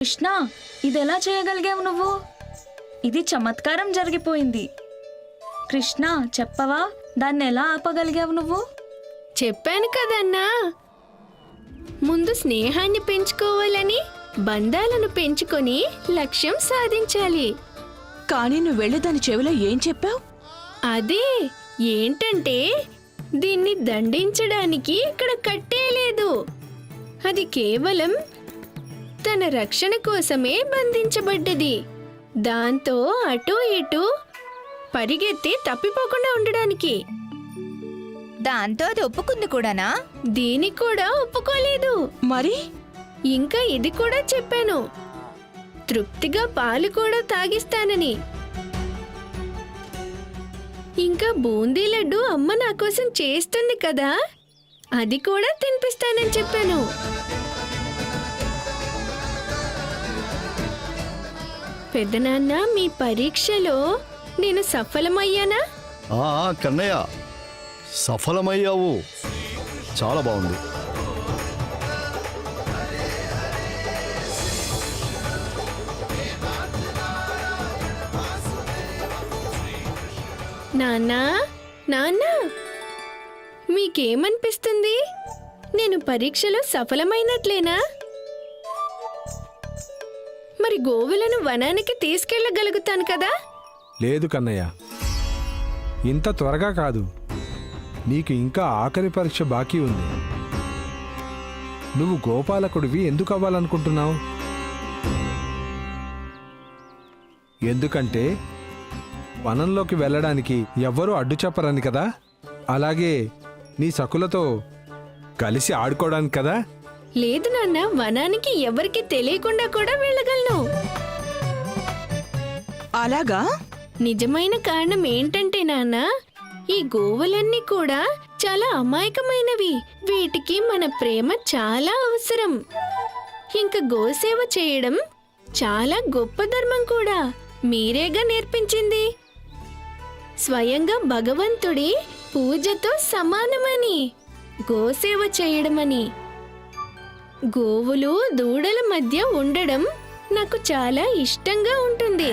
కృష్ణ, ఇదెలా చేయగలిగావు నువ్వు? ఇది చమత్కారం జరిగిపోయింది. కృష్ణ, చెప్పవా, దాన్ని ఎలా ఆపగలిగావు నువ్వు? చెప్పాను కదన్నా, ముందు స్నేహాన్ని పెంచుకోవాలని, బంధాలను పెంచుకొని లక్ష్యం సాధించాలి. కానీ నువ్వు వెళ్ళి దాని చెవిలో ఏం చెప్పావు? అదే ఏంటంటే, దీన్ని దండించడానికి ఇక్కడ కట్టేయలేదు. అది కేవలం తన రక్షణ కోసమే బంధించబడ్డది. దాంతో అటూ ఇటూ పరిగెత్తి తప్పిపోకుండా ఉండడానికి. దాంతో అది ఒప్పుకుంది కూడానా? దీనికి కూడా ఒప్పుకోలేదు. మరి ఇంకా ఇది కూడా చెప్పాను, తృప్తిగా పాలు కూడా తాగిస్తానని. ఇంకా బూందీ లడ్డు అమ్మ నా కోసం చేస్తుంది కదా, అది కూడా తినిపిస్తానని చెప్పాను. పెద్దనాన్న, మీ పరీక్షలో నేను సఫలమయ్యానా? కన్నయ్య, సఫలమయ్యావు. చాలా బాగుంది. నాన్నా, నాన్న, మీకేమనిపిస్తుంది? నేను పరీక్షలో సఫలమైనట్లేనా? మరి గోవులను వనానికి తీసుకెళ్ళగలుగుతాను కదా? లేదు కన్నయ్య, ఇంత త్వరగా కాదు. నీకు ఇంకా ఆఖరి పరీక్ష బాకీ ఉంది. నువ్వు గోపాలకుడివి ఎందుకు అవ్వాలనుకుంటున్నావు? ఎందుకంటే వనంలోకి వెళ్ళడానికి ఎవ్వరూ అడ్డు చెప్పరని కదా. అలాగే నీ సకులతో కలిసి ఆడుకోవడానికి కదా. లేదు నాన్న, వనానికి ఎవరికి తెలియకుండా కూడా వెళ్ళగలను. అలాగా? నిజమైన కారణం ఏంటంటే నాన్న, ఈ గోవులన్నీ కూడా చాలా అమాయకమైనవి. వీటికి మన ప్రేమ చాలా అవసరం. ఇంకా గోసేవ చేయడం చాలా గొప్ప ధర్మం కూడా. మీరేగా నేర్పించింది, స్వయంగా భగవంతుడి పూజతో సమానమని గోసేవ చేయడమని. గోవులు దూడల మధ్య ఉండడం నాకు చాలా ఇష్టంగా ఉంటుంది.